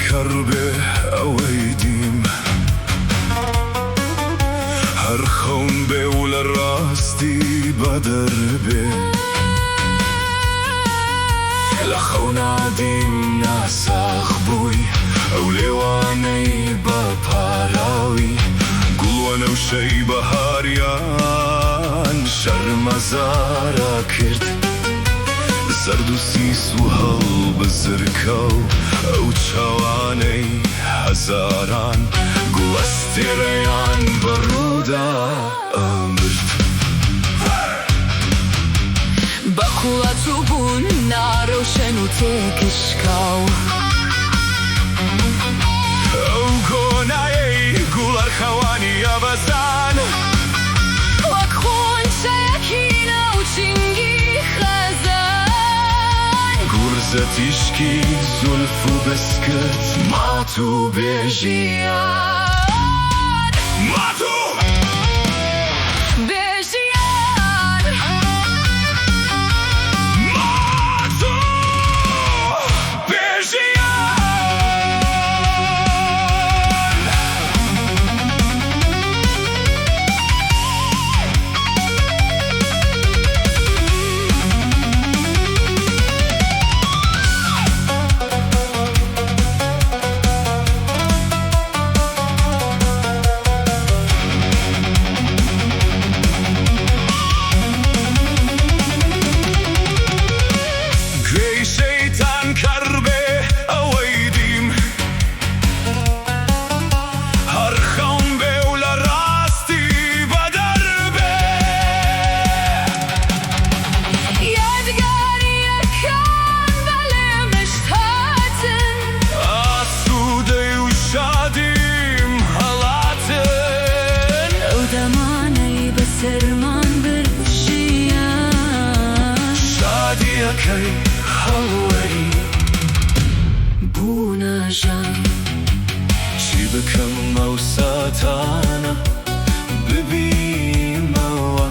کەڕ بێ ئەوەی دیم هەر خەون بێ و لە ڕاستی بەدەربێ لە خەونادیم ناساخ بووی ئەو لێوانەی بە پاراوی گوڵوەنە و شەی بەهاریان شەرمەزارە کرد زەرد و سیس و هەڵ بزرکە و ئەو چاوانەی هەزاران گوڵەستێرەیان بەڕوودا ئەمرد بە قوڵەت و بوون ناڕەوشەن و تێکشکاو ئەو کۆنایەی گوڵەرخەوانی ئەبەزان وەک خۆنچەیەکی ناوچینگی خەزان گورزە تیشکی زولف و بسکت مات و بێژیان مات و بێژیان مات و بێژیان گوێی شەیتان کەڕ بێ ئەوەی دیم هەر خەون بێ و لە ڕاستی بەدەربێ یادگاریەکان بەلێمەشت هاتن ئاسوودەی و شادیم هەڵاتن ئەو دەمانەی بەسەرمان برژیان شادیەکەی هەڵوەری بوونە ژان چی بکەم ئەو ساتانە ببیمەوە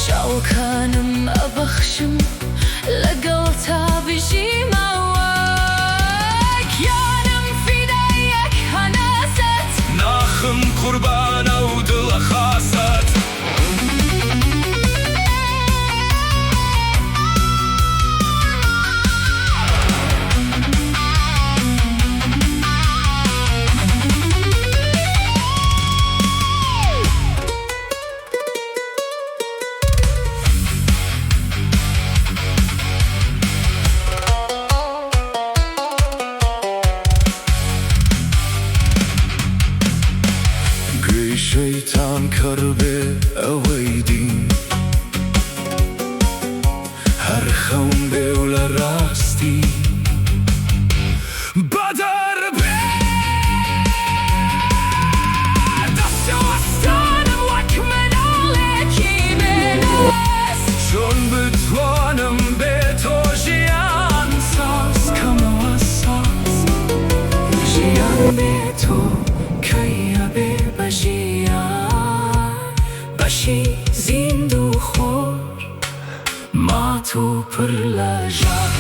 چاوەکانم ئەبەخشم لەگەڵ تا بژیمەوە گیانم فیدایەک هەناسەت ناخم قوربانە و دڵە خاسەت گوێی شەیتان کەڕ بێ ئەوەی دیم هەر خەون بێ و لە ڕاستی بەدەربێ دەست و ئەستانم وەک مناڵێکی بێناس چۆن بتوانم بێ تۆ ژیان ساز کەمەوە ساز ژیان بێ تۆ کەیە بێ بە ژیان بەشی زیند و خۆر مات و پڕ لە ژان